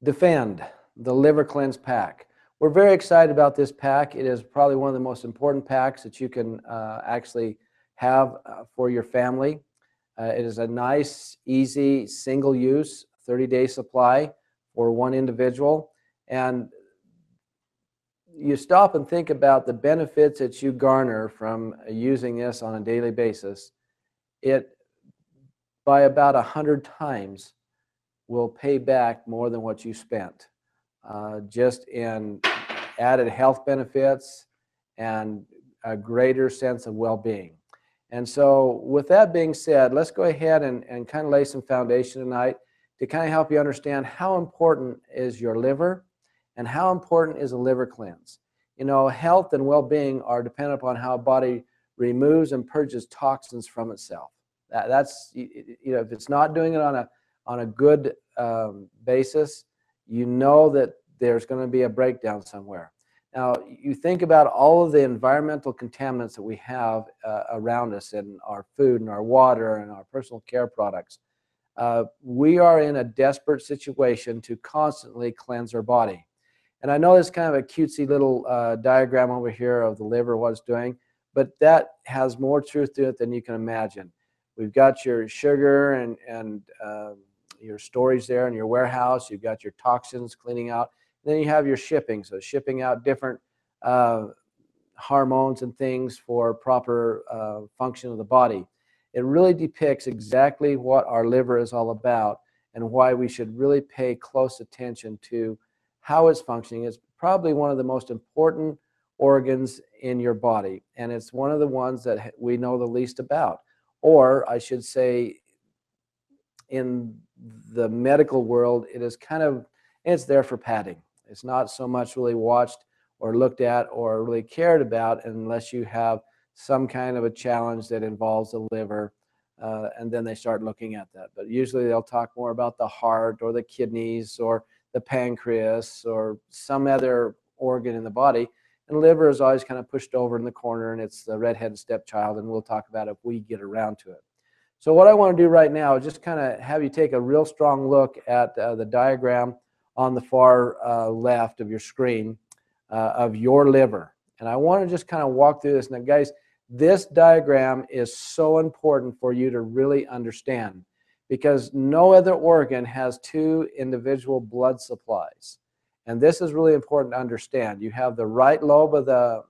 Defend, the Liver Cleanse Pack. We're very excited about this pack. It is probably one of the most important packs that you can actually have for your family. It is a nice, easy, single-use, 30-day supply for one individual. And you stop and think about the benefits that you garner from using this on a daily basis. It, by about 100 times, will pay back more than what you spent, just in added health benefits and a greater sense of well-being. And so with that being said, let's go ahead and kind of lay some foundation tonight to kind of help you understand how important is your liver and how important is a liver cleanse. You know, health and well-being are dependent upon how a body removes and purges toxins from itself. That's, you know, if it's not doing it on a good basis, you know that there's going to be a breakdown somewhere. Now, you think about all of the environmental contaminants that we have around us in our food and our water and our personal care products. We are in a desperate situation to constantly cleanse our body. And I know it's kind of a cutesy little diagram over here of the liver, what it's doing, but that has more truth to it than you can imagine. We've got your sugar and your storage there in your warehouse. You've got your toxins cleaning out. Then you have your shipping, so shipping out different hormones and things for proper function of the body. It really depicts exactly what our liver is all about and why we should really pay close attention to how it's functioning. It's probably one of the most important organs in your body, and it's one of the ones that we know the least about. Or I should say, in the medical world, it is kind of, it's there for padding. It's not so much really watched or looked at or really cared about unless you have some kind of a challenge that involves the liver, and then they start looking at that. But usually they'll talk more about the heart or the kidneys or the pancreas or some other organ in the body. And the liver is always kind of pushed over in the corner, and it's the redheaded stepchild, and we'll talk about it if we get around to it. So what I want to do right now is just kind of have you take a real strong look at the diagram on the far left of your screen of your liver. And I want to just kind of walk through this. Now, guys, this diagram is so important for you to really understand because no other organ has two individual blood supplies. And this is really important to understand. You have the right lobe of the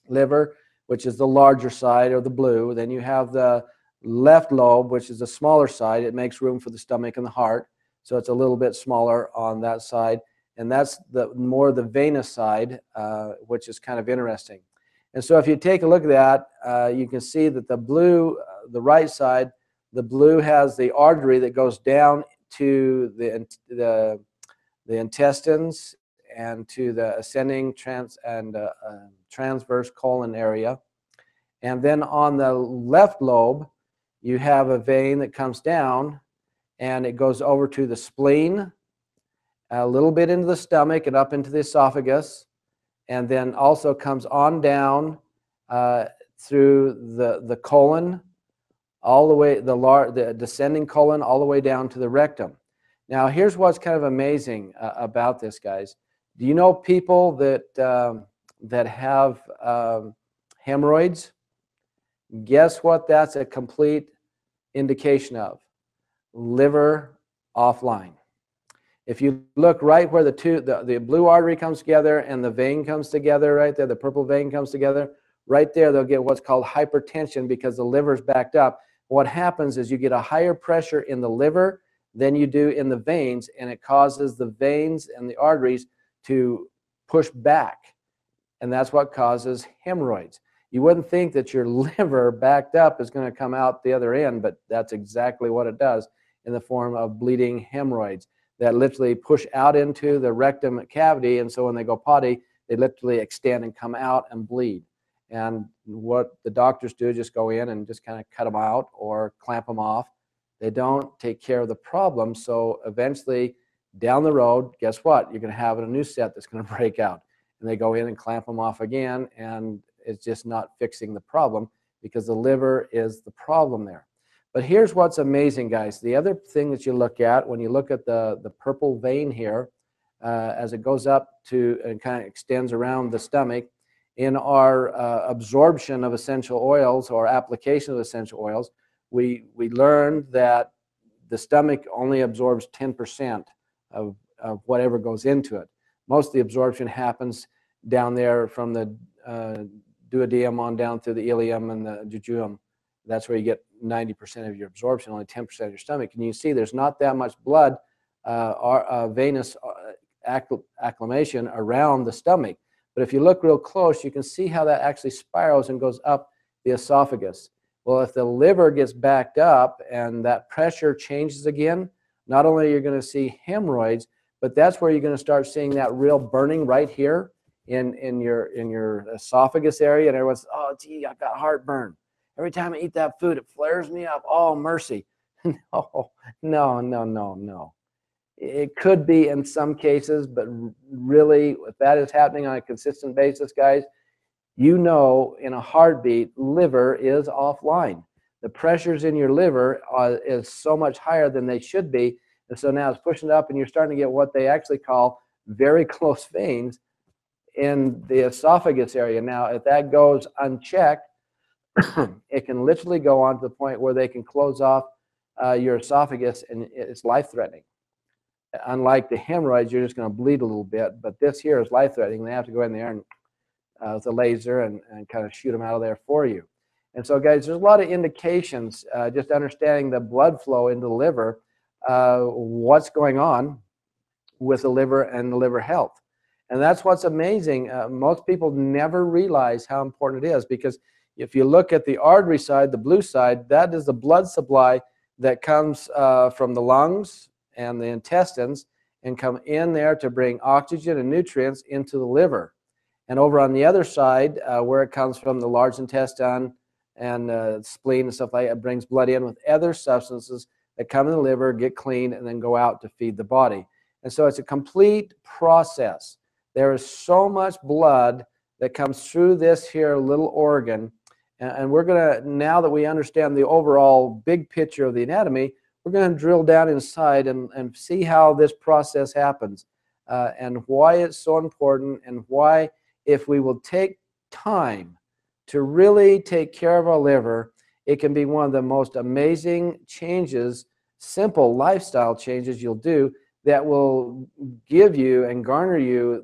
liver, which is the larger side, or the blue. Then you have the left lobe, which is the smaller side. It makes room for the stomach and the heart, so it's a little bit smaller on that side. And that's the more the venous side, which is kind of interesting. And so if you take a look at that, you can see that the blue, the right side, the blue has the artery that goes down to the intestines and to the ascending transverse colon area. And then on the left lobe, you have a vein that comes down and it goes over to the spleen, a little bit into the stomach and up into the esophagus, and then also comes on down through the colon, all the way, the descending colon, all the way down to the rectum. Now, here's what's kind of amazing about this, guys. Do you know people that have hemorrhoids? Guess what that's a complete indication of? Liver offline. If you look right where the blue artery comes together and the vein comes together right there, the purple vein comes together, right there they'll get what's called hypertension because the liver's backed up. What happens is you get a higher pressure in the liver than you do in the veins, and it causes the veins and the arteries to push back, and that's what causes hemorrhoids. You wouldn't think that your liver backed up is going to come out the other end, but that's exactly what it does in the form of bleeding hemorrhoids that literally push out into the rectum cavity, and so when they go potty, they literally extend and come out and bleed. And what the doctors do is just go in and just kind of cut them out or clamp them off. They don't take care of the problem, so eventually down the road, guess what? You're going to have a new set that's going to break out. And they go in and clamp them off again, and it's just not fixing the problem because the liver is the problem there. But here's what's amazing, guys. The other thing that you look at when you look at the purple vein here, as it goes up to and kind of extends around the stomach, in our absorption of essential oils or application of essential oils, we learned that the stomach only absorbs 10% of whatever goes into it. Most of the absorption happens down there from the duodenum on down through the ileum and the jejunum. That's where you get 90% of your absorption, only 10% of your stomach. And you see there's not that much blood, venous acclimation around the stomach. But if you look real close, you can see how that actually spirals and goes up the esophagus. Well, if the liver gets backed up and that pressure changes again, not only are you going to see hemorrhoids, but that's where you're going to start seeing that real burning right here in your esophagus area. And everyone's, oh, gee, I've got heartburn. Every time I eat that food, it flares me up. Oh, mercy. No. It could be in some cases, but really, if that is happening on a consistent basis, guys, you know in a heartbeat, liver is offline. The pressures in your liver is so much higher than they should be. And so now it's pushing it up, and you're starting to get what they actually call very close veins in the esophagus area. Now, if that goes unchecked, it can literally go on to the point where they can close off your esophagus, and it's life-threatening. Unlike the hemorrhoids, you're just going to bleed a little bit, but this here is life-threatening. They have to go in there and with a laser and kind of shoot them out of there for you. And so, guys, there's a lot of indications, just understanding the blood flow into the liver, what's going on with the liver and the liver health. And that's what's amazing. Most people never realize how important it is, because if you look at the artery side, the blue side, that is the blood supply that comes from the lungs and the intestines and come in there to bring oxygen and nutrients into the liver. And over on the other side, where it comes from the large intestine and spleen and stuff like that, it brings blood in with other substances that come in the liver, get cleaned, and then go out to feed the body. And so it's a complete process. There is so much blood that comes through this here little organ. And we're going to, now that we understand the overall big picture of the anatomy, we're going to drill down inside and see how this process happens and why it's so important, and why, if we will take time to really take care of our liver, it can be one of the most amazing changes, simple lifestyle changes you'll do that will give you and garner you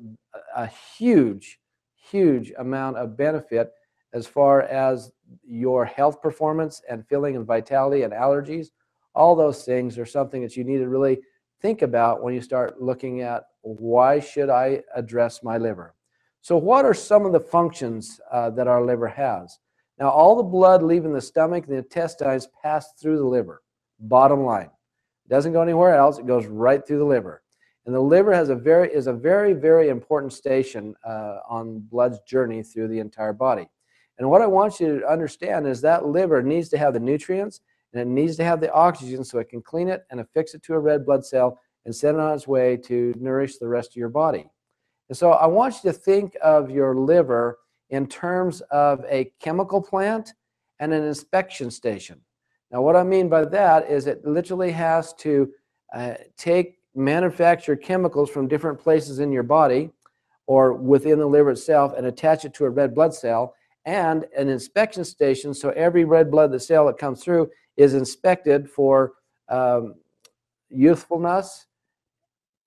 a huge, huge amount of benefit as far as your health performance and feeling and vitality and allergies. All those things are something that you need to really think about when you start looking at, why should I address my liver? So what are some of the functions that our liver has? Now, all the blood leaving the stomach and the intestines pass through the liver. Bottom line. It doesn't go anywhere else. It goes right through the liver. And the liver is a very, very important station on blood's journey through the entire body. And what I want you to understand is that liver needs to have the nutrients, and it needs to have the oxygen so it can clean it and affix it to a red blood cell and send it on its way to nourish the rest of your body. And so I want you to think of your liver in terms of a chemical plant and an inspection station. Now, what I mean by that is it literally has to take manufactured chemicals from different places in your body or within the liver itself and attach it to a red blood cell, and an inspection station, so every red blood cell that comes through is inspected for youthfulness,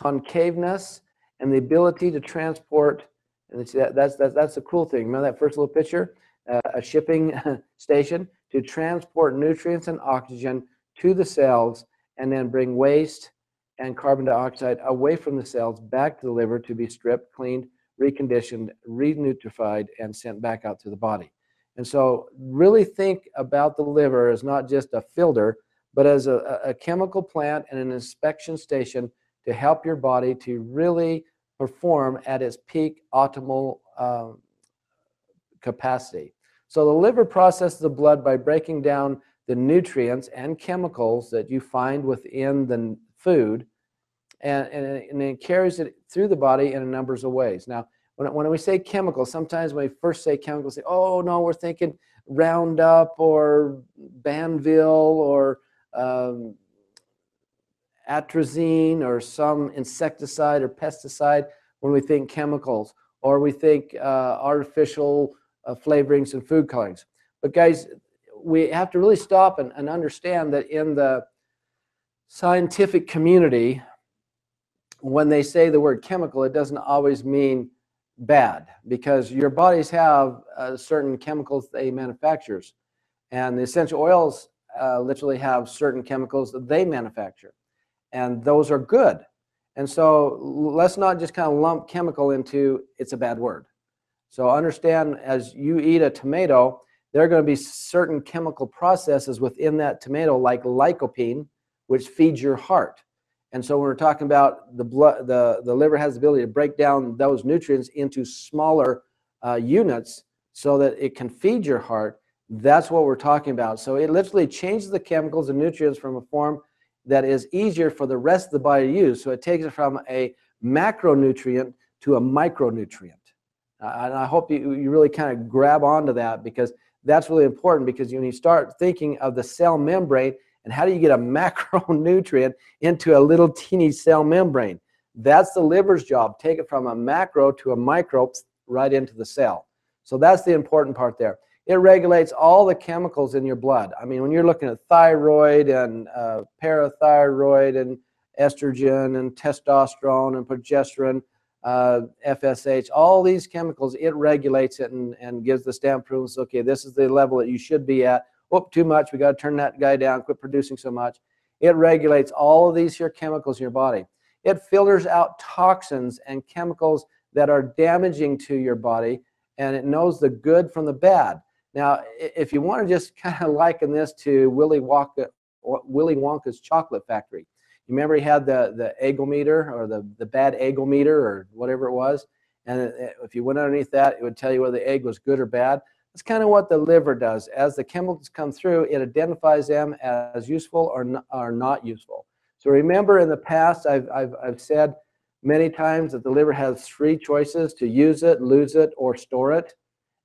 concaveness, and the ability to transport. And that's the cool thing. Remember that first little picture? A shipping station to transport nutrients and oxygen to the cells, and then bring waste and carbon dioxide away from the cells back to the liver to be stripped, cleaned, reconditioned, renutrified, and sent back out to the body. And so really think about the liver as not just a filter, but as a chemical plant and an inspection station to help your body to really perform at its peak optimal capacity. So the liver processes the blood by breaking down the nutrients and chemicals that you find within the food, and it carries it through the body in a number of ways. Now, when we say chemicals, sometimes when we first say chemicals, say, oh no, we're thinking Roundup or Banville or atrazine or some insecticide or pesticide when we think chemicals, or we think artificial flavorings and food colorings. But guys, we have to really stop and understand that in the scientific community, when they say the word chemical, it doesn't always mean bad, because your bodies have certain chemicals they manufacture, and the essential oils literally have certain chemicals that they manufacture, and those are good. And so let's not just kind of lump chemical into it's a bad word. So understand, as you eat a tomato, there are going to be certain chemical processes within that tomato, like lycopene, which feeds your heart. And so when we're talking about the blood, the liver has the ability to break down those nutrients into smaller units so that it can feed your heart. That's what we're talking about. So it literally changes the chemicals and nutrients from a form that is easier for the rest of the body to use. So it takes it from a macronutrient to a micronutrient. And I hope you really kind of grab onto that, because that's really important, because when you start thinking of the cell membrane and how do you get a macronutrient into a little teeny cell membrane, that's the liver's job. Take it from a macro to a micro right into the cell. So that's the important part there. It regulates all the chemicals in your blood. I mean, when you're looking at thyroid and parathyroid and estrogen and testosterone and progesterone, FSH, all these chemicals, it regulates it and gives the stamp approval. Okay, this is the level that you should be at. Whoop, too much. We got to turn that guy down. Quit producing so much. It regulates all of these here chemicals in your body. It filters out toxins and chemicals that are damaging to your body, and it knows the good from the bad. Now, if you want to just kind of liken this to Willy Wonka's chocolate factory, you remember he had the eggometer, or the bad eggometer, or whatever it was, and if you went underneath that, it would tell you whether the egg was good or bad. That's kind of what the liver does. As the chemicals come through, it identifies them as useful or not useful. So remember, in the past, I've said many times that the liver has three choices: to use it, lose it, or store it.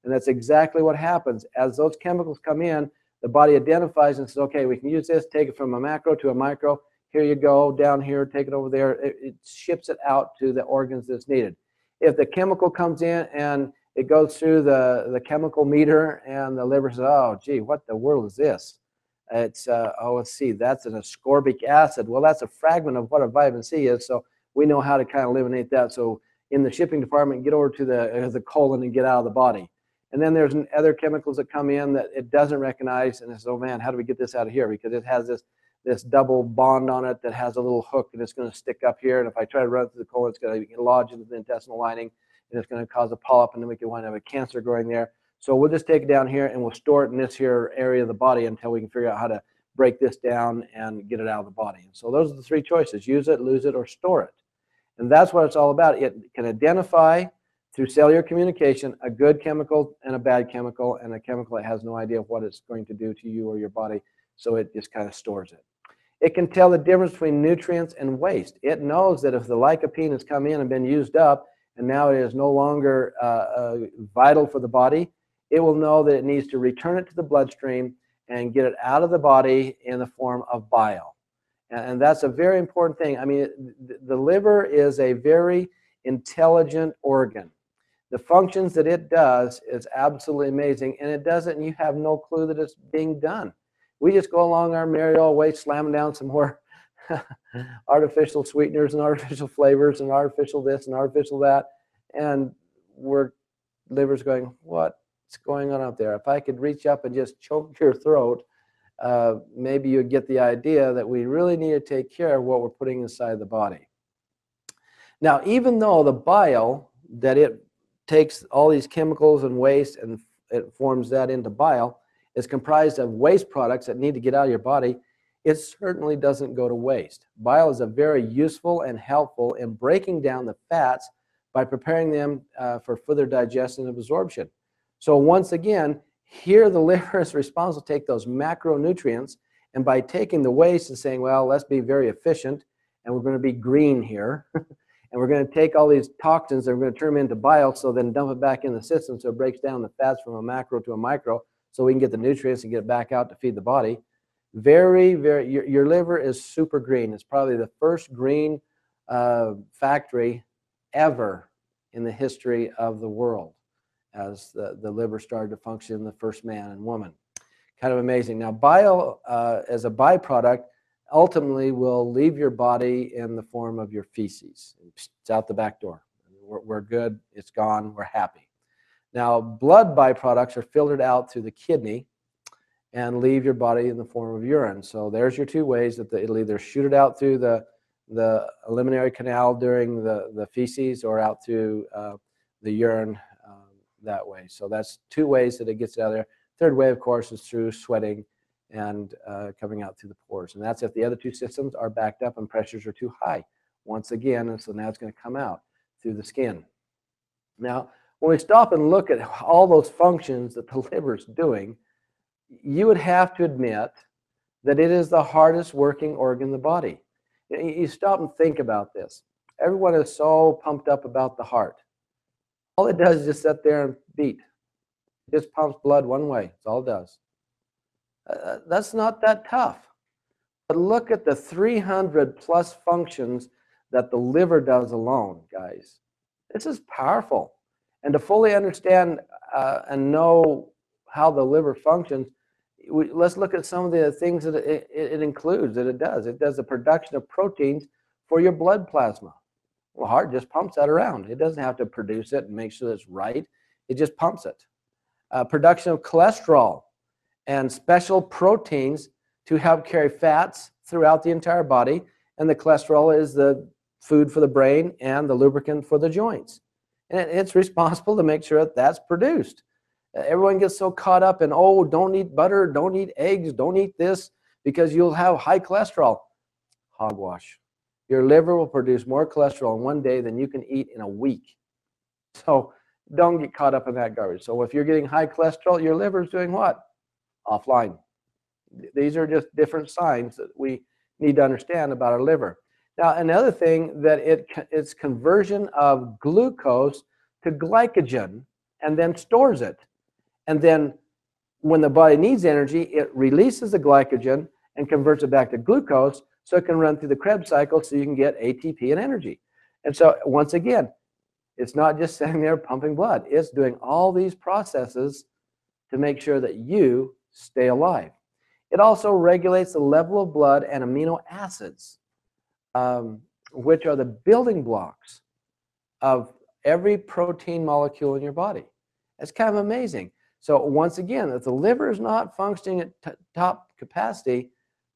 And that's exactly what happens. As those chemicals come in, the body identifies and says, okay, we can use this, take it from a macro to a micro. Here you go, down here, take it over there. It ships it out to the organs that's needed. If the chemical comes in and it goes through the chemical meter, and the liver says, oh, gee, what the world is this? It's, let's see, that's an ascorbic acid. Well, that's a fragment of what a vitamin C is, so we know how to kind of eliminate that. So in the shipping department, get over to the colon and get out of the body. And then there's other chemicals that come in that it doesn't recognize, and it says, oh man, how do we get this out of here? Because it has this double bond on it that has a little hook, and it's going to stick up here, and if I try to run it through the colon, it's going to lodge into the intestinal lining, and it's going to cause a polyp, and then we can wind up with cancer growing there. So we'll just take it down here, and we'll store it in this here area of the body until we can figure out how to break this down and get it out of the body. And so those are the three choices: use it, lose it, or store it. And that's what it's all about. It can identify through cellular communication a good chemical and a bad chemical, and a chemical that has no idea what it's going to do to you or your body, so it just kind of stores it. It can tell the difference between nutrients and waste. It knows that if the lycopene has come in and been used up, and now it is no longer vital for the body, it will know that it needs to return it to the bloodstream and get it out of the body in the form of bile. And that's a very important thing. I mean, the liver is a very intelligent organ. The functions that it does is absolutely amazing, and it does it, and you have no clue that it's being done. We just go along our merry old way, slamming down some more artificial sweeteners and artificial flavors and artificial this and artificial that, and liver's going, what's going on out there? If I could reach up and just choke your throat, maybe you'd get the idea that we really need to take care of what we're putting inside the body. Now, even though the bile, that it takes all these chemicals and waste and it forms that into bile, is comprised of waste products that need to get out of your body, it certainly doesn't go to waste. Bile is very useful and helpful in breaking down the fats by preparing them for further digestion and absorption. So once again, here the liver is responsible to take those macronutrients, and by taking the waste and saying, well, let's be very efficient, and we're going to be green here, and we're going to take all these toxins and we're going to turn them into bile, so then dump it back in the system so it breaks down the fats from a macro to a micro, so we can get the nutrients and get it back out to feed the body. Your liver is super green. It's probably the first green factory ever in the history of the world, as the liver started to function, the first man and woman. Kind of amazing. Now, bile, as a byproduct, ultimately will leave your body in the form of your feces. It's out the back door. We're good. It's gone. We're happy. Now, blood byproducts are filtered out through the kidney and leave your body in the form of urine. So there's your two ways that it'll either shoot it out through the eliminatory canal during the feces, or out through the urine that way. So that's two ways that it gets out there. Third way, of course, is through sweating and coming out through the pores. And that's if the other two systems are backed up and pressures are too high. Once again, and so now it's going to come out through the skin. Now, when we stop and look at all those functions that the liver is doing, you would have to admit that it is the hardest working organ in the body. You stop and think about this. Everyone is so pumped up about the heart. All it does is just sit there and beat. It just pumps blood one way. That's all it does. That's not that tough. But look at the 300 plus functions that the liver does alone, guys. This is powerful. And to fully understand and know how the liver functions, let's look at some of the things that it includes, that it does. It does the production of proteins for your blood plasma. Well, heart just pumps that around. It doesn't have to produce it and make sure it's right. It just pumps it. Production of cholesterol and special proteins to help carry fats throughout the entire body. And the cholesterol is the food for the brain and the lubricant for the joints. And it's responsible to make sure that that's produced. Everyone gets so caught up in, oh, don't eat butter, don't eat eggs, don't eat this, because you'll have high cholesterol. Hogwash. Your liver will produce more cholesterol in one day than you can eat in a week. So don't get caught up in that garbage. So if you're getting high cholesterol, your liver is doing what? Offline. These are just different signs that we need to understand about our liver. Now, another thing, that it's conversion of glucose to glycogen and then stores it. And then when the body needs energy, it releases the glycogen and converts it back to glucose, so it can run through the Krebs cycle so you can get ATP and energy. And so once again, it's not just sitting there pumping blood. It's doing all these processes to make sure that you stay alive. It also regulates the level of blood and amino acids, which are the building blocks of every protein molecule in your body. It's kind of amazing. So once again, if the liver is not functioning at top capacity,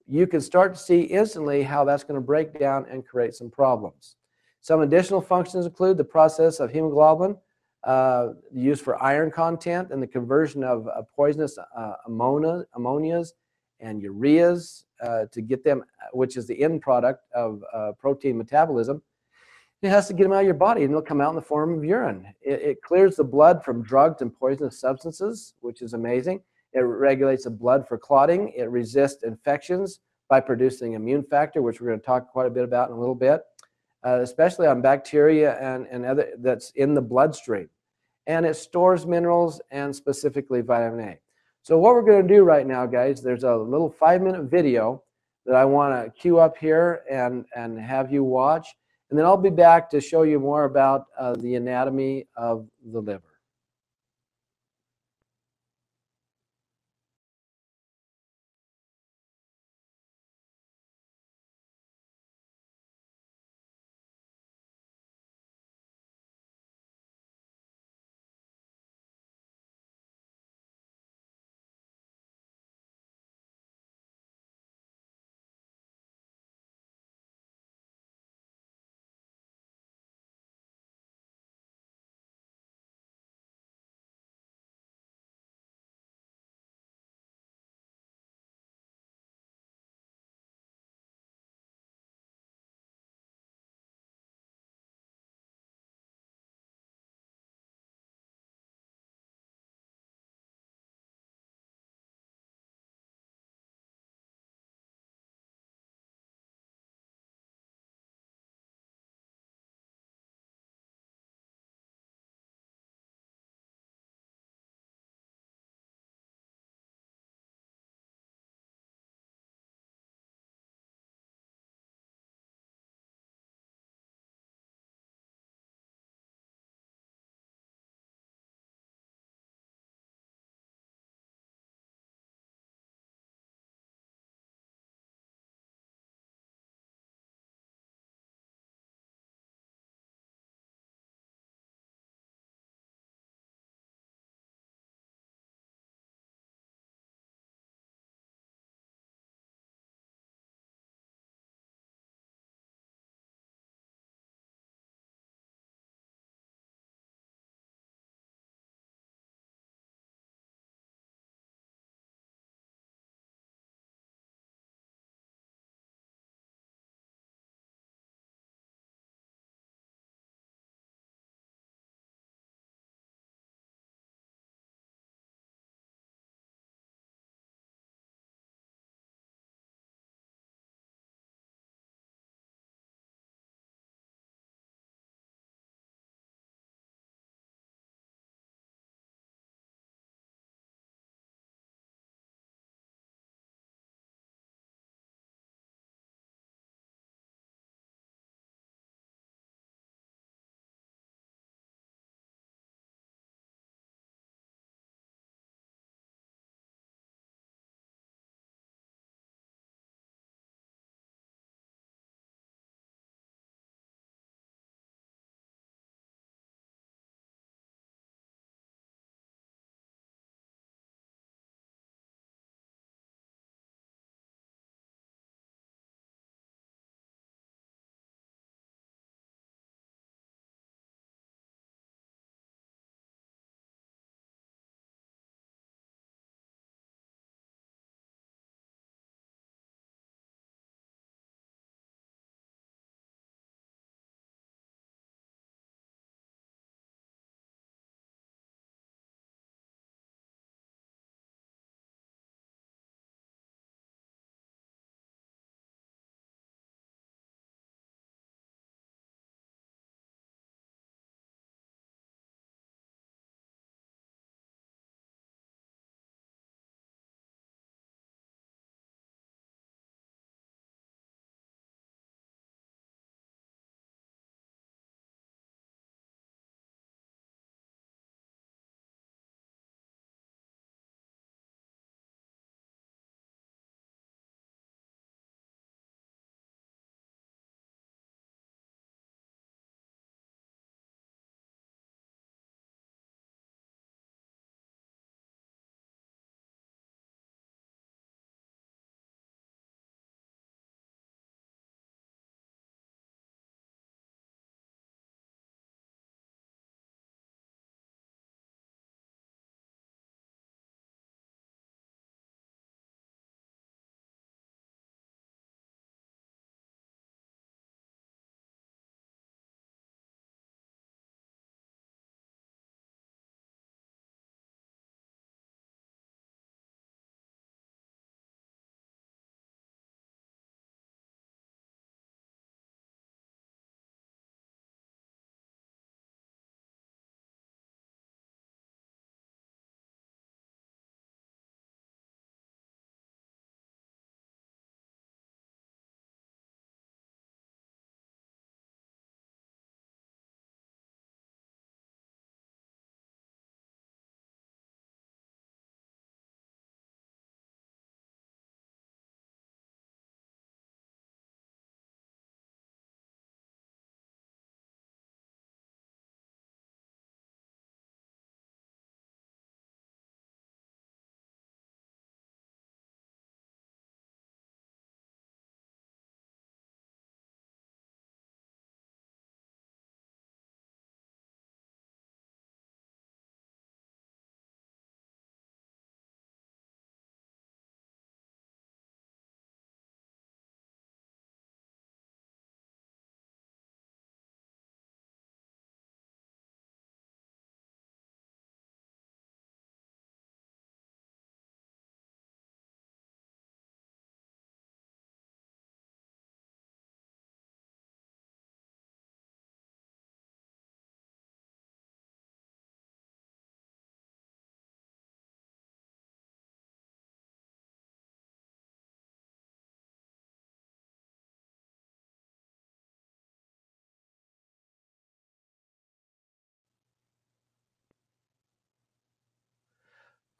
you can start to see instantly how that's going to break down and create some problems. Some additional functions include the process of hemoglobin, used for iron content, and the conversion of poisonous ammonias and ureas to get them, which is the end product of protein metabolism. It has to get them out of your body, and they'll come out in the form of urine. It clears the blood from drugs and poisonous substances, which is amazing. It regulates the blood for clotting. It resists infections by producing immune factor, which we're going to talk quite a bit about in a little bit, especially on bacteria and other that's in the bloodstream. And it stores minerals and specifically vitamin A. So what we're going to do right now, guys, there's a little 5-minute video that I want to cue up here and have you watch. And then I'll be back to show you more about the anatomy of the liver.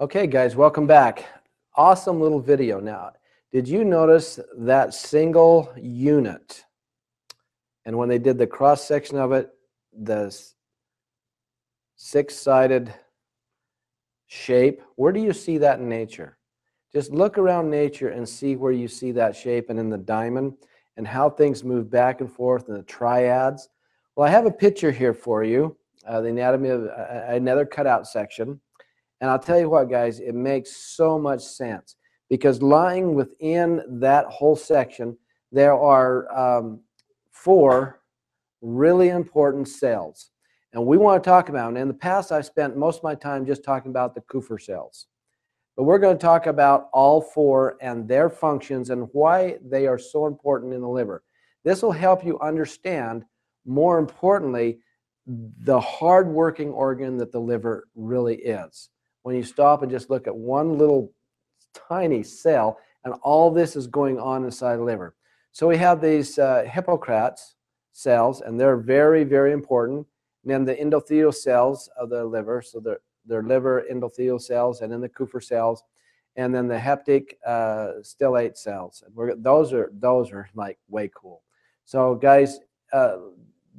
Okay, guys, welcome back. Awesome little video. Now, did you notice that single unit? And when they did the cross section of it, the six-sided shape, where do you see that in nature? Just look around nature and see where you see that shape, and in the diamond, and how things move back and forth in the triads. Well, I have a picture here for you, the anatomy of another cutout section. And I'll tell you what, guys, it makes so much sense, because lying within that whole section, there are 4 really important cells. And we want to talk about, and in the past, I spent most of my time just talking about the Kupffer cells. But we're going to talk about all 4 and their functions and why they are so important in the liver. This will help you understand, more importantly, the hard-working organ that the liver really is. When you stop and just look at one little tiny cell, and all this is going on inside the liver. So we have these Hippocrates cells, and they're very, very important. And then the endothelial cells of the liver, so they're liver endothelial cells, and then the Kupffer cells, and then the hepatic stellate cells. And those are like way cool. So guys,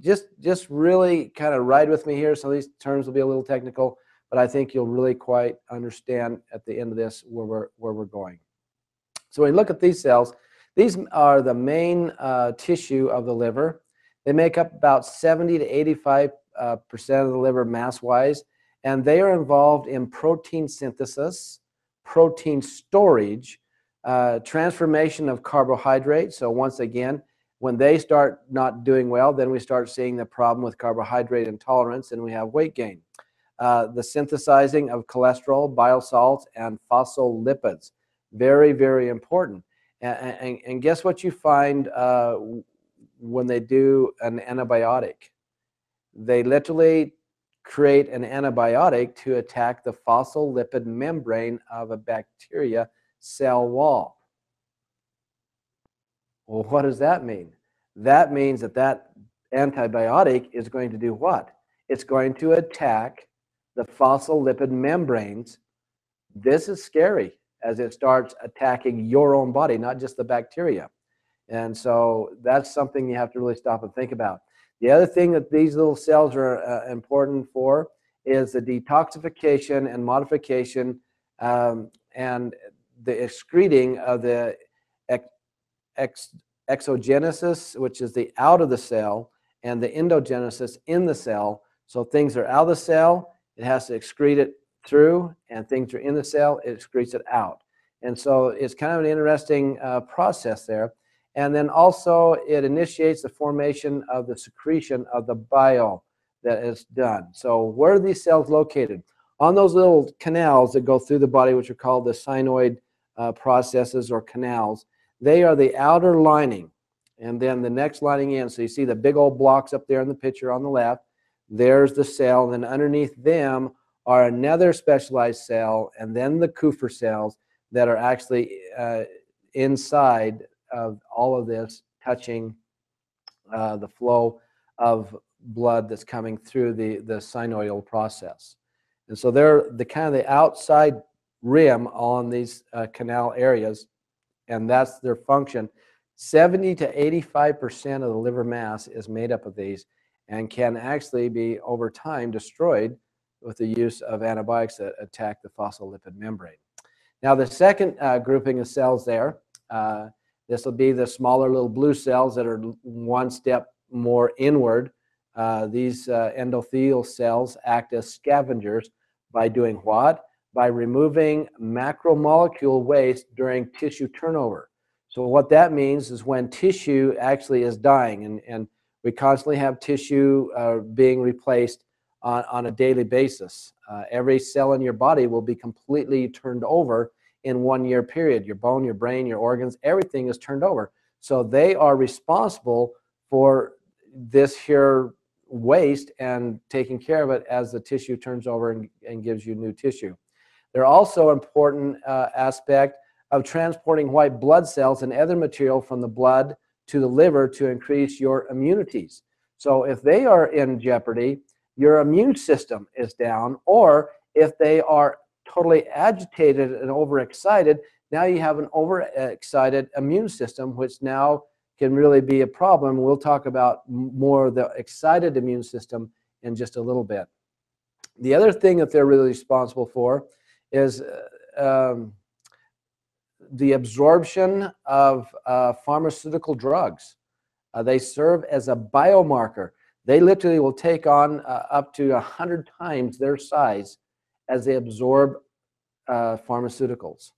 just really kind of ride with me here. Some of these terms will be a little technical, but I think you'll really quite understand at the end of this where we're going. So when you look at these cells, these are the main tissue of the liver. They make up about 70 to 85% of the liver mass-wise, and they are involved in protein synthesis, protein storage, transformation of carbohydrates. So once again, when they start not doing well, then we start seeing the problem with carbohydrate intolerance, and we have weight gain. The synthesizing of cholesterol, bile salts, and phospholipids. Very, very important. And guess what you find when they do an antibiotic? They literally create an antibiotic to attack the phospholipid membrane of a bacteria cell wall. Well, what does that mean? That means that antibiotic is going to do what? It's going to attack the phospholipid membranes. This is scary, as it starts attacking your own body, not just the bacteria. And so that's something you have to really stop and think about. The other thing that these little cells are important for is the detoxification and modification and the excreting of the exogenesis, which is the out of the cell, and the endogenesis in the cell. So things are out of the cell, it has to excrete it through, and things are in the cell, it excretes it out. And so it's kind of an interesting process there. And then also it initiates the formation of the secretion of the bile that is done. So where are these cells located? On those little canals that go through the body, which are called the synoid processes or canals. They are the outer lining, and then the next lining in. So you see the big old blocks up there in the picture on the left. There's the cell, and then underneath them are another specialized cell, and then the Kupffer cells that are actually inside of all of this, touching the flow of blood that's coming through the synoidal process. And so they're the kind of the outside rim on these canal areas, and that's their function. 70 to 85% of the liver mass is made up of these, and can actually be over time destroyed with the use of antibiotics that attack the phospholipid membrane. Now the second grouping of cells there, this will be the smaller little blue cells that are one step more inward. These endothelial cells act as scavengers by doing what? By removing macromolecule waste during tissue turnover. So what that means is when tissue actually is dying, and we constantly have tissue being replaced on a daily basis. Every cell in your body will be completely turned over in 1 year period. Your bone, your brain, your organs, everything is turned over. So they are responsible for this here waste and taking care of it as the tissue turns over and gives you new tissue. They're also important aspect of transporting white blood cells and other material from the blood to the liver to increase your immunities. So if they are in jeopardy, your immune system is down, or if they are totally agitated and overexcited, now you have an overexcited immune system, which now can really be a problem. We'll talk about more the excited immune system in just a little bit. The other thing that they're really responsible for is the absorption of pharmaceutical drugs. They serve as a biomarker. They literally will take on up to 100 times their size as they absorb pharmaceuticals.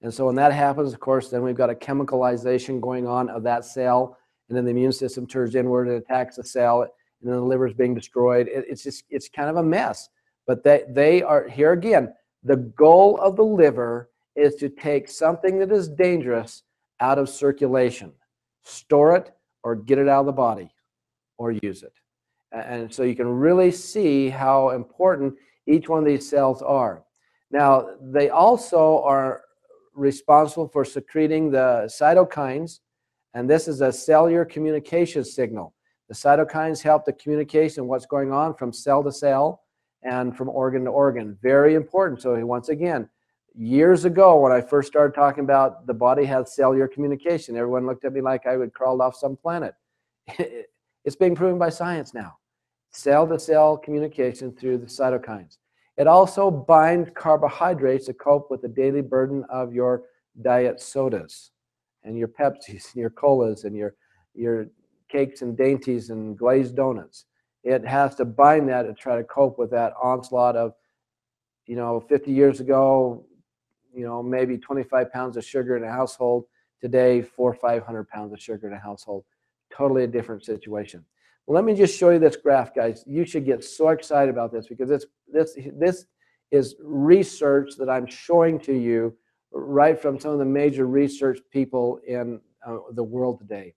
And so when that happens, of course, then we've got a chemicalization going on of that cell, and then the immune system turns inward and attacks the cell, and then the liver is being destroyed. It's kind of a mess. But they are, here again, the goal of the liver is to take something that is dangerous out of circulation, store it, or get it out of the body, or use it. And so you can really see how important each one of these cells are. Now, they also are responsible for secreting the cytokines, and this is a cellular communication signal. The cytokines help the communication, what's going on from cell to cell and from organ to organ. Very important. So once again, years ago when I first started talking about the body has cellular communication, everyone looked at me like I would crawled off some planet. It's being proven by science now. Cell-to-cell communication through the cytokines. It also binds carbohydrates to cope with the daily burden of your diet sodas and your Pepsis and your colas and your cakes and dainties and glazed donuts. It has to bind that to try to cope with that onslaught of, 50 years ago, maybe 25 pounds of sugar in a household. Today, 400 or 500 pounds of sugar in a household. Totally a different situation. Well, let me just show you this graph, guys. You should get so excited about this because this is research that I'm showing to you right from some of the major research people in the world today.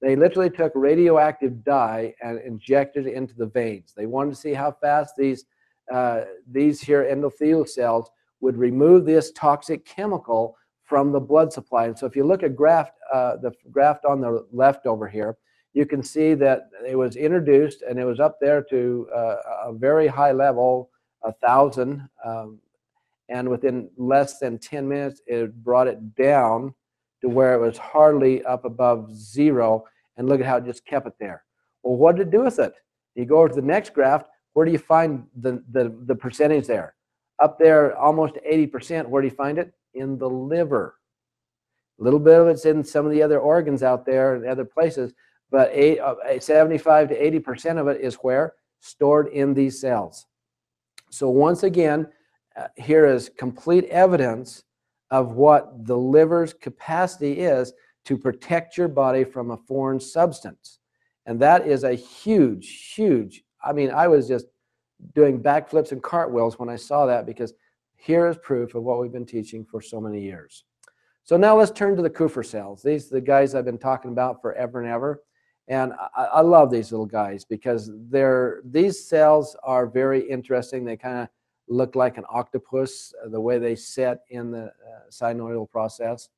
They literally took radioactive dye and injected it into the veins. They wanted to see how fast these here endothelial cells would remove this toxic chemical from the blood supply. And so if you look at the graph on the left over here, you can see that it was introduced and it was up there to a very high level, 1,000, and within less than 10 minutes, it brought it down to where it was hardly up above 0, and look at how it just kept it there. Well, what did it do with it? You go over to the next graph, where do you find the percentage there? Up there, almost 80%. Where do you find it? In the liver. A little bit of it's in some of the other organs out there and other places, but 75 to 80% of it is where? Stored in these cells. So once again, here is complete evidence of what the liver's capacity is to protect your body from a foreign substance. And that is a huge, huge, I was just doing backflips and cartwheels when I saw that, because here is proof of what we've been teaching for so many years. So now let's turn to the Kupffer cells. These are the guys I've been talking about forever and ever. And I love these little guys because these cells are very interesting. They kind of look like an octopus, the way they set in the synovial process.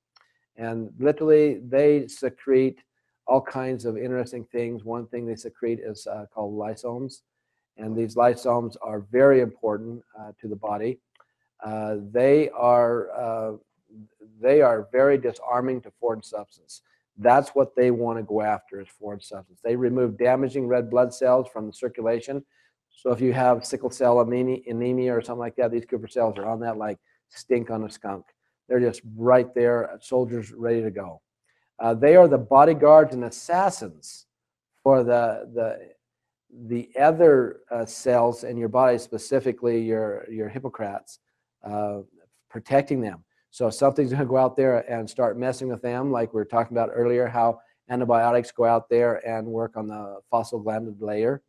And literally, they secrete all kinds of interesting things. One thing they secrete is called lysosomes. And these lysosomes are very important to the body. They are very disarming to foreign substance. That's what they want to go after, is foreign substance. They remove damaging red blood cells from the circulation. So if you have sickle cell anemia or something like that, these Kupffer cells are on that like stink on a skunk. They're just right there, soldiers ready to go. They are the bodyguards and assassins for the other cells in your body, specifically your Hippocrates, protecting them. So if something's going to go out there and start messing with them, like we were talking about earlier, how antibiotics go out there and work on the phosphoglandin layer.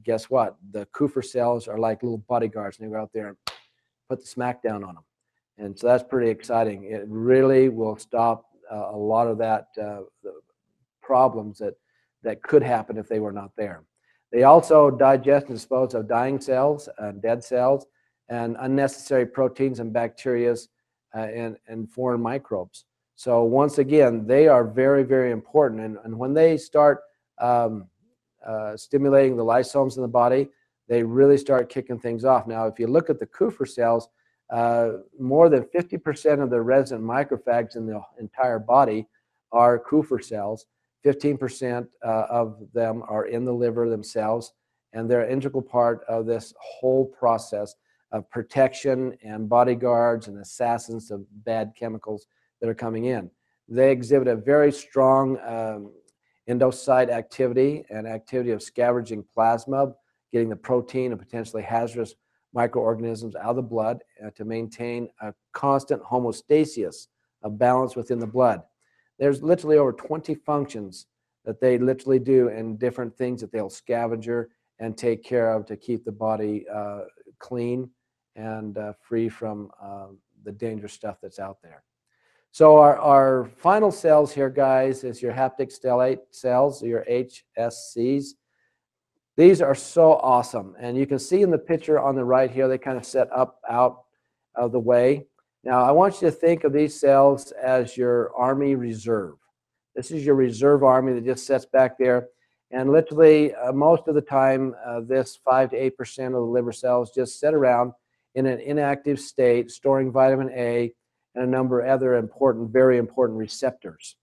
Guess what? The Kupffer cells are like little bodyguards, and they go out there and put the smack down on them. And so that's pretty exciting. It really will stop a lot of that problems that could happen if they were not there. They also digest and dispose of dying cells, dead cells, and unnecessary proteins and bacteria and foreign microbes. So once again, they are very, very important. And when they start stimulating the lysosomes in the body, they really start kicking things off. Now, if you look at the Kupffer cells, more than 50% of the resident macrophages in the entire body are Kupffer cells. 15% of them are in the liver themselves, and they're an integral part of this whole process of protection and bodyguards and assassins of bad chemicals that are coming in. They exhibit a very strong endocyte activity and activity of scavenging plasma, getting the protein and potentially hazardous microorganisms out of the blood to maintain a constant homeostasis, a balance within the blood. There's literally over 20 functions that they literally do and different things that they'll scavenger and take care of to keep the body clean and free from the dangerous stuff that's out there. So our final cells here, guys, is your haptic stellate cells, your HSCs. These are so awesome. And you can see in the picture on the right here, they kind of set up out of the way. Now, I want you to think of these cells as your Army reserve. This is your reserve army that just sits back there. And literally, most of the time, this 5 to 8% of the liver cells just sit around in an inactive state, storing vitamin A and a number of other important, very important receptors.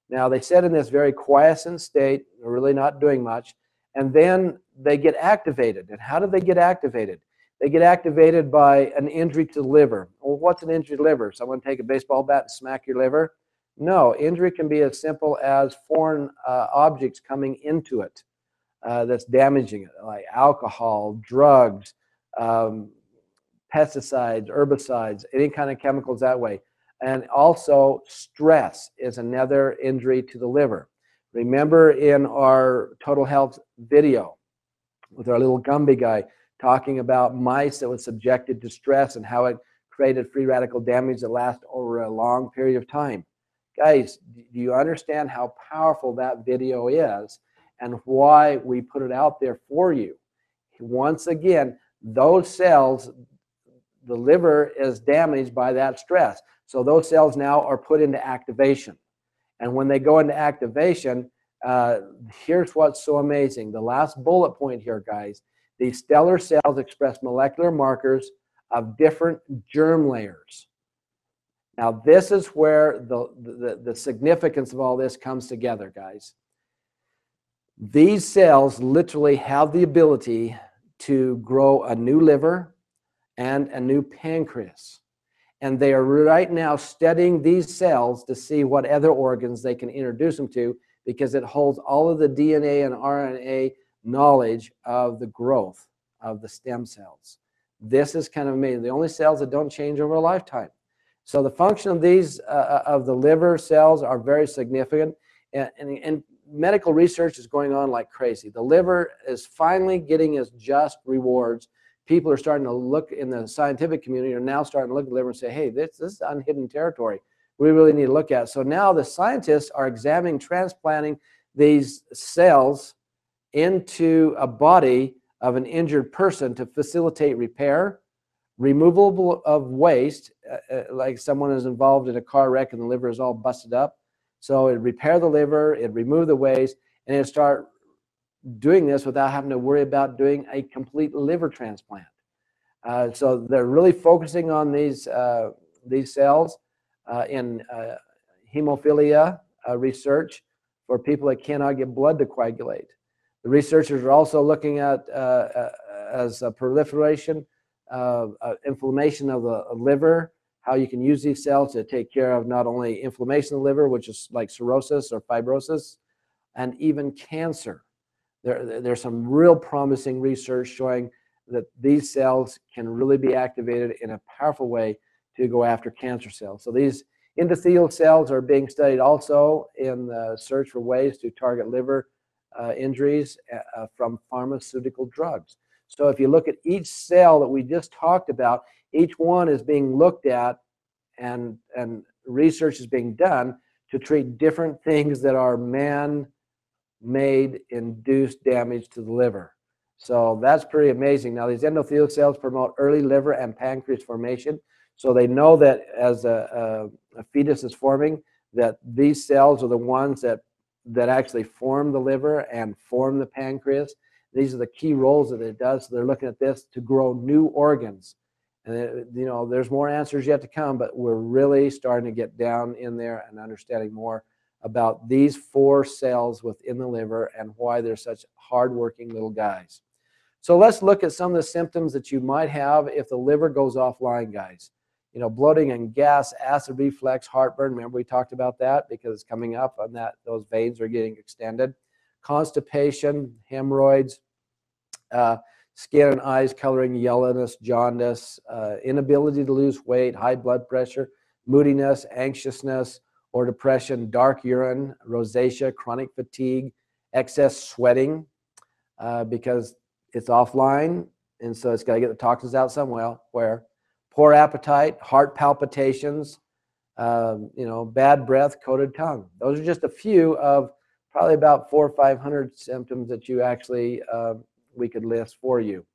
Now, they sit in this very quiescent state, really not doing much, and then they get activated. And how do they get activated? They get activated by an injury to the liver. Well, what's an injury to the liver? Someone take a baseball bat and smack your liver? No, injury can be as simple as foreign objects coming into it that's damaging it, like alcohol, drugs, pesticides, herbicides, any kind of chemicals that way. And also stress is another injury to the liver. Remember in our total health video with our little Gumby guy talking about mice that were subjected to stress and how it created free radical damage that lasts over a long period of time. Guys, do you understand how powerful that video is and why we put it out there for you? Once again, those cells, the liver is damaged by that stress. So those cells now are put into activation. And when they go into activation, here's what's so amazing. The last bullet point here, guys, these stellar cells express molecular markers of different germ layers. Now, this is where the significance of all this comes together, guys. These cells literally have the ability to grow a new liver and a new pancreas. And they are right now studying these cells to see what other organs they can introduce them to, because it holds all of the DNA and RNA knowledge of the growth of the stem cells. This is kind of amazing. The only cells that don't change over a lifetime. So the function of these, of the liver cells are very significant. And medical research is going on like crazy. The liver is finally getting its just rewards. People are starting to look in the scientific community, are now starting to look at the liver and say, hey, this is unhidden territory we really need to look at. So now the scientists are examining transplanting these cells into a body of an injured person to facilitate repair, removal of waste, like someone is involved in a car wreck and the liver is all busted up. So it repair the liver, it remove the waste, and it start doing this without having to worry about doing a complete liver transplant. So they're really focusing on these cells in hemophilia research for people that cannot get blood to coagulate. The researchers are also looking at as a proliferation of inflammation of the liver, how you can use these cells to take care of not only inflammation of the liver, which is like cirrhosis or fibrosis, and even cancer. There's some real promising research showing that these cells can really be activated in a powerful way to go after cancer cells. So these endothelial cells are being studied also in the search for ways to target liver injuries from pharmaceutical drugs. So if you look at each cell that we just talked about, each one is being looked at and research is being done to treat different things that are man-made induced damage to the liver. So that's pretty amazing. Now, these endothelial cells promote early liver and pancreas formation. So they know that as a fetus is forming, that these cells are the ones that actually form the liver and form the pancreas. These are the key roles that it does. So they're looking at this to grow new organs. And you know, there's more answers yet to come, but we're really starting to get down in there and understanding more about these 4 cells within the liver and why they're such hardworking little guys. So let's look at some of the symptoms that you might have if the liver goes offline, guys. You know, bloating and gas, acid reflux, heartburn. Remember we talked about that because it's coming up on that. Those veins are getting extended. Constipation, hemorrhoids, skin and eyes coloring, yellowness, jaundice, inability to lose weight, high blood pressure, moodiness, anxiousness or depression, dark urine, rosacea, chronic fatigue, excess sweating because it's offline, and so it's got to get the toxins out somewhere. Poor appetite, heart palpitations, you know, bad breath, coated tongue. Those are just a few of probably about 400 or 500 symptoms that you actually we could list for you.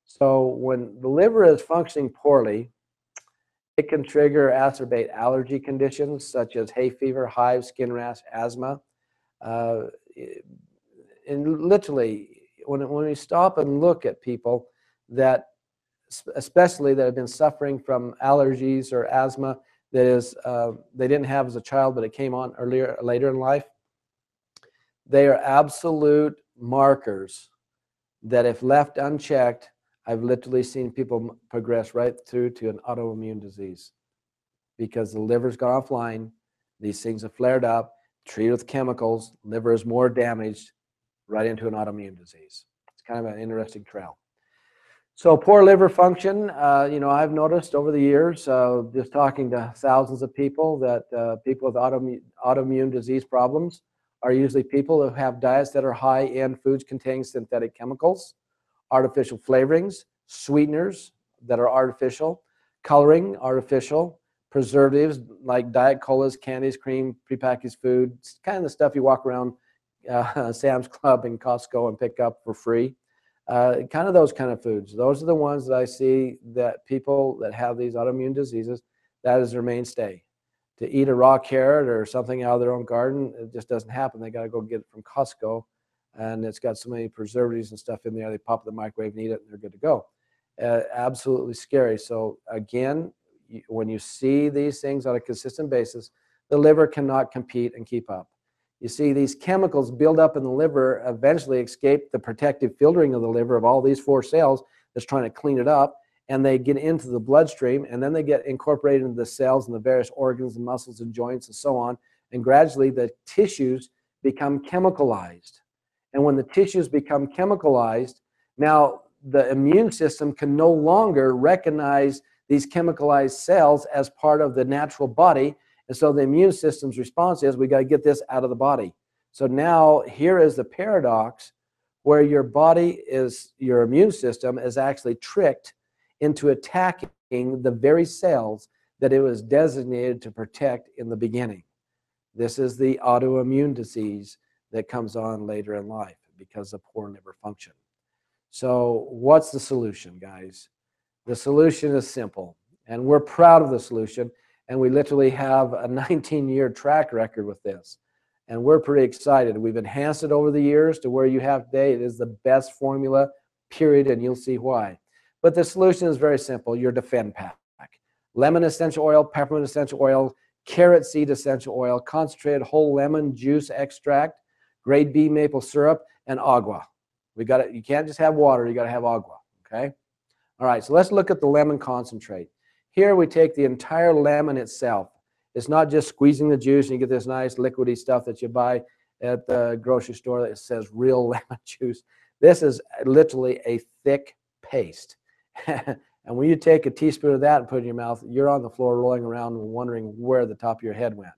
So when the liver is functioning poorly, it can trigger or exacerbate allergy conditions such as hay fever, hives, skin rash, asthma. And literally, when we stop and look at people that, especially that have been suffering from allergies or asthma that is they didn't have as a child, but it came on later in life, they are absolute markers that if left unchecked, I've literally seen people progress right through to an autoimmune disease because the liver's gone offline. These things have flared up, treated with chemicals, liver is more damaged, right into an autoimmune disease. It's kind of an interesting trail. So poor liver function, you know, I've noticed over the years, just talking to thousands of people, that people with autoimmune disease problems are usually people who have diets that are high in foods containing synthetic chemicals, artificial flavorings, sweeteners that are artificial, coloring, artificial, preservatives like diet colas, candies, cream, prepackaged food, kind of the stuff you walk around Sam's Club and Costco and pick up for free. Kind of those kind of foods. Those are the ones that I see that people that have these autoimmune diseases, that is their mainstay. To eat a raw carrot or something out of their own garden, it just doesn't happen. They got to go get it from Costco, and it's got so many preservatives and stuff in there. They pop it in the microwave and eat it, and they're good to go. Absolutely scary. So again, when you see these things on a consistent basis, the liver cannot compete and keep up. You see, these chemicals build up in the liver, eventually escape the protective filtering of the liver of all these 4 cells that's trying to clean it up, and they get into the bloodstream, and then they get incorporated into the cells and the various organs and muscles and joints and so on, and gradually the tissues become chemicalized. And when the tissues become chemicalized, now the immune system can no longer recognize these chemicalized cells as part of the natural body. And so the immune system's response is, we got to get this out of the body. So now here is the paradox where your immune system is actually tricked into attacking the very cells that it was designated to protect in the beginning. This is the autoimmune disease that comes on later in life because of poor liver function. So what's the solution, guys? The solution is simple, and we're proud of the solution. And we literally have a 19-year track record with this. And we're pretty excited. We've enhanced it over the years to where you have today. It is the best formula, period, and you'll see why. But the solution is very simple. Your Defend Pack. Lemon essential oil, peppermint essential oil, carrot seed essential oil, concentrated whole lemon juice extract, grade B maple syrup, and agua. You can't just have water. You got to have agua, okay? All right, so let's look at the lemon concentrate. Here we take the entire lemon itself. It's not just squeezing the juice and you get this nice liquidy stuff that you buy at the grocery store that says real lemon juice. This is literally a thick paste. And when you take a teaspoon of that and put it in your mouth, you're on the floor rolling around and wondering where the top of your head went,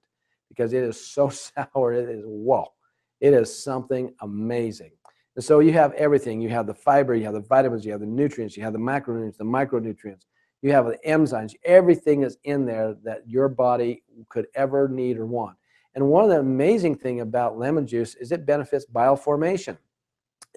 because it is so sour. It is, whoa. It is something amazing. And so you have everything. You have the fiber, you have the vitamins, you have the nutrients, you have the macronutrients, the micronutrients. You have the enzymes. Everything is in there that your body could ever need or want. And one of the amazing things about lemon juice is it benefits bile formation.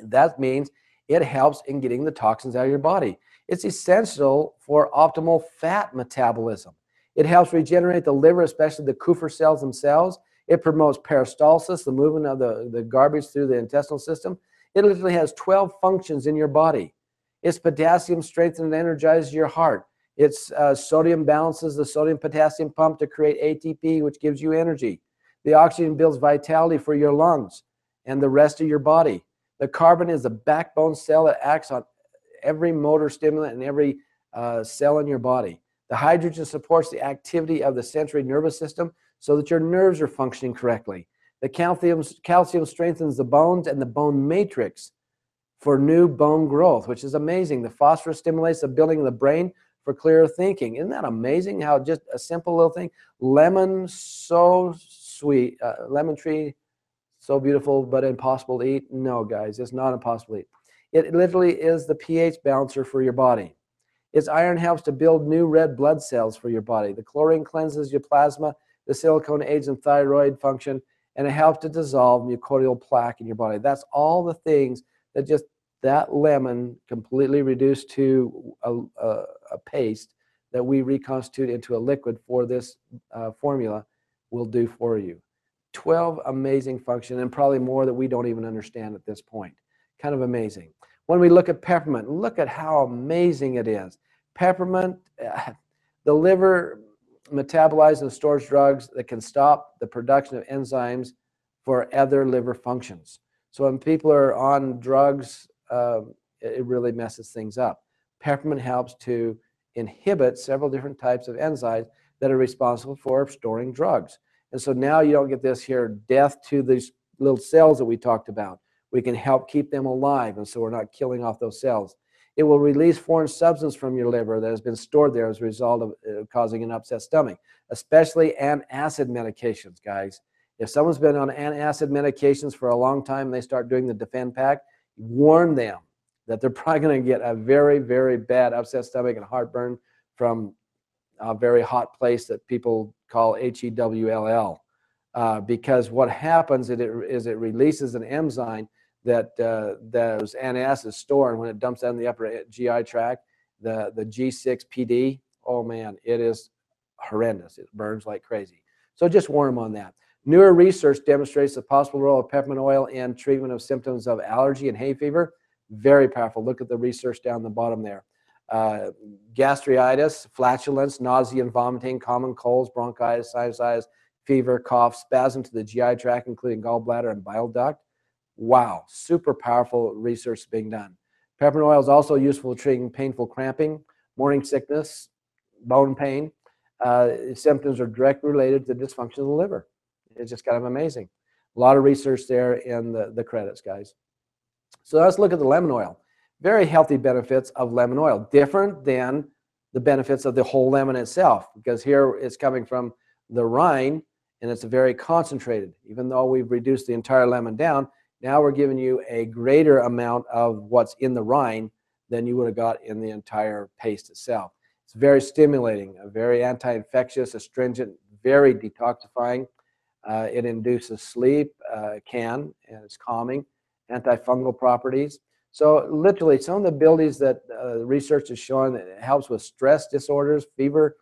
That means it helps in getting the toxins out of your body. It's essential for optimal fat metabolism. It helps regenerate the liver, especially the Kupffer cells themselves. It promotes peristalsis, the movement of the garbage through the intestinal system. It literally has 12 functions in your body. Its potassium strengthens and energizes your heart. It's sodium balances the sodium-potassium pump to create ATP, which gives you energy. The oxygen builds vitality for your lungs and the rest of your body. The carbon is the backbone cell that acts on every motor stimulant in every cell in your body. The hydrogen supports the activity of the sensory nervous system so that your nerves are functioning correctly. The calcium strengthens the bones and the bone matrix for new bone growth, which is amazing. The phosphorus stimulates the building of the brain for clearer thinking. Isn't that amazing how just a simple little thing? Lemon, so sweet. Lemon tree, so beautiful, but impossible to eat. No, guys, it's not impossible to eat. It literally is the pH balancer for your body. Its iron helps to build new red blood cells for your body. The chlorine cleanses your plasma. The silicone aids in thyroid function, and it helps to dissolve mucoidal plaque in your body. That's all the things that just that lemon completely reduced to a paste that we reconstitute into a liquid for this formula will do for you. 12 amazing functions, and probably more that we don't even understand at this point. Kind of amazing. When we look at peppermint, look at how amazing it is. Peppermint, the liver metabolizes and stores drugs that can stop the production of enzymes for other liver functions. So when people are on drugs, it really messes things up. Peppermint helps to inhibit several different types of enzymes that are responsible for storing drugs. And so now you don't get this here death to these little cells that we talked about. We can help keep them alive, and so we're not killing off those cells. It will release foreign substance from your liver that has been stored there as a result of causing an upset stomach, especially antacid medications, guys. If someone's been on antacid medications for a long time and they start doing the Defend Pack, warn them that they're probably going to get a very, very bad upset stomach and heartburn from a very hot place that people call HEWLL. Because what happens is it releases an enzyme that those antacids store, and when it dumps down the upper GI tract, the G6PD, oh man, it is horrendous. It burns like crazy. So just warn them on that. Newer research demonstrates the possible role of peppermint oil in treatment of symptoms of allergy and hay fever. Very powerful. Look at the research down the bottom there. Gastritis, flatulence, nausea and vomiting, common colds, bronchitis, sinusitis, fever, cough, spasm to the GI tract, including gallbladder and bile duct. Wow, super powerful research being done. Peppermint oil is also useful for treating painful cramping, morning sickness, bone pain. Symptoms are directly related to dysfunction of the liver. It's just kind of amazing. A lot of research there in the credits, guys. So let's look at the lemon oil. Very healthy benefits of lemon oil, different than the benefits of the whole lemon itself, because here it's coming from the rind and it's very concentrated. Even though we've reduced the entire lemon down, now we're giving you a greater amount of what's in the rind than you would have got in the entire paste itself. It's very stimulating, very anti-infectious, astringent, very detoxifying. It induces sleep, and it's calming, antifungal properties. So literally some of the abilities that research is showing that it helps with stress disorders, fever,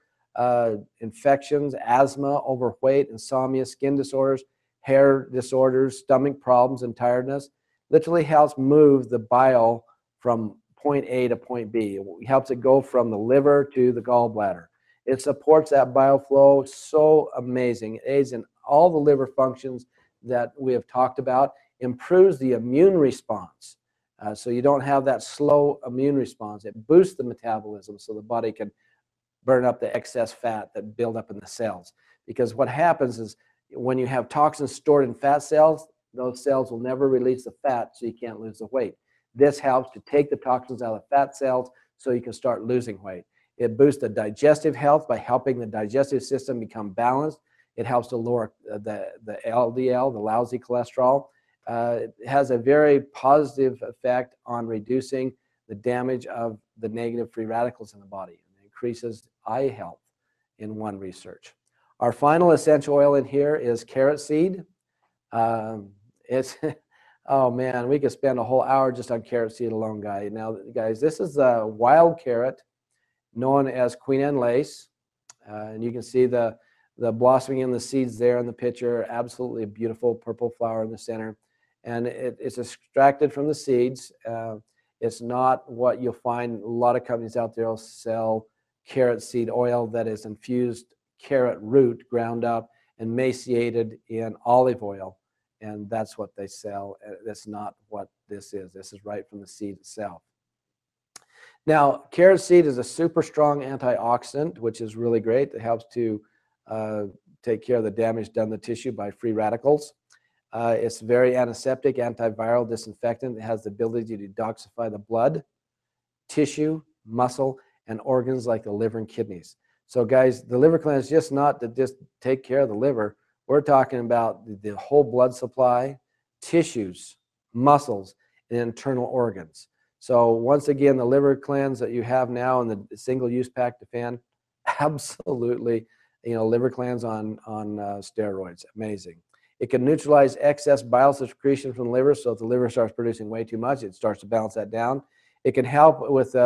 infections, asthma, overweight, insomnia, skin disorders, hair disorders, stomach problems, and tiredness. Literally helps move the bile from point A to point B. It helps it go from the liver to the gallbladder. It supports that bile flow. So amazing. It aids in all the liver functions that we have talked about, improves the immune response. So you don't have that slow immune response. It boosts the metabolism so the body can burn up the excess fat that build up in the cells. Because what happens is when you have toxins stored in fat cells, those cells will never release the fat, so you can't lose the weight. This helps to take the toxins out of the fat cells so you can start losing weight. It boosts the digestive health by helping the digestive system become balanced. It helps to lower the LDL, the lousy cholesterol. It has a very positive effect on reducing the damage of the negative free radicals in the body. It increases eye health in one research. Our final essential oil in here is carrot seed. It's oh man, we could spend a whole hour just on carrot seed alone, guys. Now, guys, this is a wild carrot known as Queen Anne lace, and you can see the blossoming in the seeds there in the picture. Absolutely beautiful purple flower in the center, and it's extracted from the seeds. It's not what you'll find a lot of companies out there will sell carrot seed oil that is infused carrot root ground up and emaciated in olive oil. And that's what they sell. That's not what this is. This is right from the seed itself. Now, carrot seed is a super strong antioxidant, which is really great. It helps to take care of the damage done to the tissue by free radicals. It's very antiseptic, antiviral, disinfectant. It has the ability to detoxify the blood, tissue, muscle, and organs like the liver and kidneys. So guys, the liver cleanse is just not to just take care of the liver. We're talking about the whole blood supply, tissues, muscles, and internal organs. So once again, the liver cleanse that you have now in the single-use pack Defend, absolutely, liver cleanse on steroids, amazing. It can neutralize excess bile secretion from the liver, so if the liver starts producing way too much, it starts to balance that down. It can help with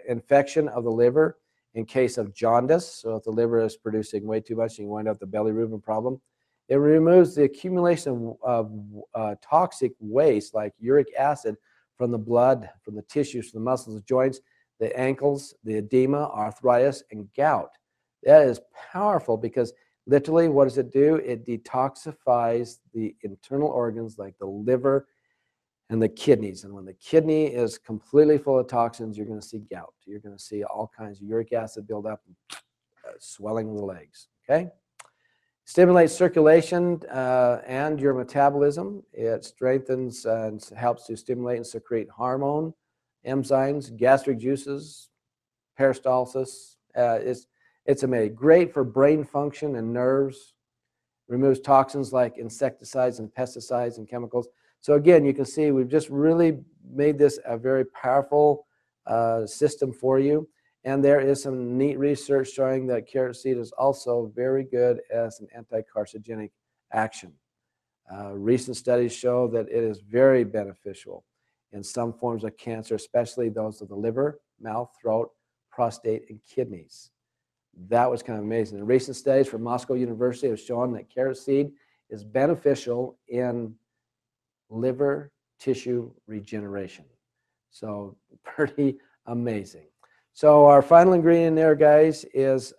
infection of the liver in case of jaundice, so if the liver is producing way too much, you wind up with the bilirubin problem. It removes the accumulation of toxic waste like uric acid from the blood, from the tissues, from the muscles, the joints, the ankles, the edema, arthritis, and gout. That is powerful because literally what does it do? It detoxifies the internal organs like the liver and the kidneys. And when the kidney is completely full of toxins, you're going to see gout. You're going to see all kinds of uric acid build up and swelling of the legs. Okay? Stimulates circulation and your metabolism. It strengthens and helps to stimulate and secrete hormone, enzymes, gastric juices, peristalsis. It's amazing. Great for brain function and nerves. Removes toxins like insecticides and pesticides and chemicals. So again, you can see we've just really made this a very powerful system for you. And there is some neat research showing that carrot seed is also very good as an anti-carcinogenic action. Recent studies show that it is very beneficial in some forms of cancer, especially those of the liver, mouth, throat, prostate, and kidneys. That was kind of amazing. In recent studies from Moscow University have shown that carrot seed is beneficial in liver tissue regeneration. So pretty amazing. So our final ingredient there, guys, is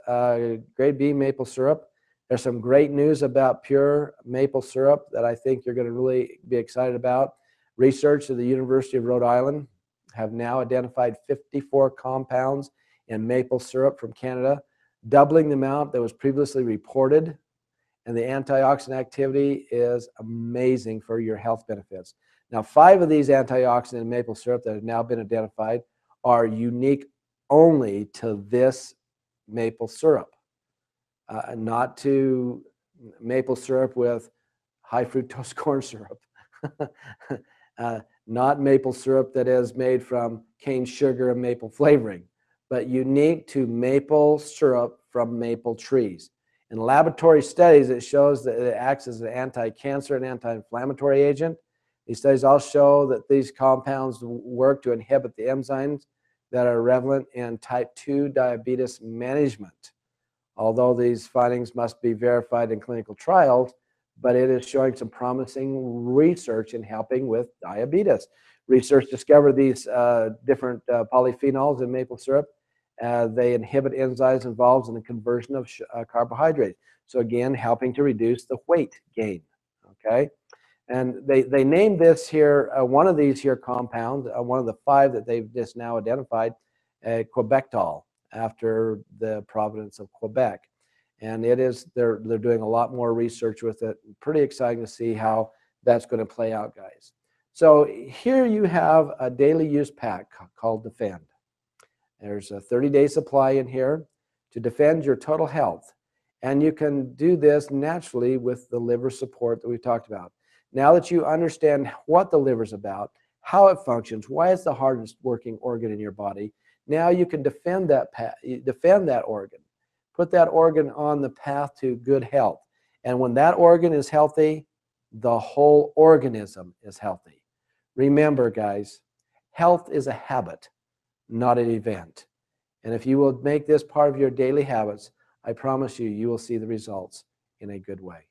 grade B maple syrup. There's some great news about pure maple syrup that I think you're going to really be excited about. Research at the University of Rhode Island have now identified 54 compounds in maple syrup from Canada, doubling the amount that was previously reported. And the antioxidant activity is amazing for your health benefits. Now, 5 of these antioxidants in maple syrup that have now been identified are unique only to this maple syrup, not to maple syrup with high fructose corn syrup, not maple syrup that is made from cane sugar and maple flavoring, but unique to maple syrup from maple trees. In laboratory studies, it shows that it acts as an anti-cancer and anti-inflammatory agent. These studies all show that these compounds work to inhibit the enzymes that are relevant in type 2 diabetes management. Although these findings must be verified in clinical trials, but it is showing some promising research in helping with diabetes. Research discovered these different polyphenols in maple syrup. They inhibit enzymes involved in the conversion of carbohydrates. So again, helping to reduce the weight gain, okay? And they named this here, one of these here compounds, one of the 5 that they've just now identified, Quebectol, after the province of Quebec. And it is, they're doing a lot more research with it. Pretty exciting to see how that's going to play out, guys. So here you have a daily use pack called Defend. There's a 30-day supply in here to defend your total health. And you can do this naturally with the liver support that we talked about. Now that you understand what the liver is about, how it functions, why it's the hardest working organ in your body, now you can defend that organ. Put that organ on the path to good health. And when that organ is healthy, the whole organism is healthy. Remember, guys, health is a habit, not an event. And if you will make this part of your daily habits, I promise you, you will see the results in a good way.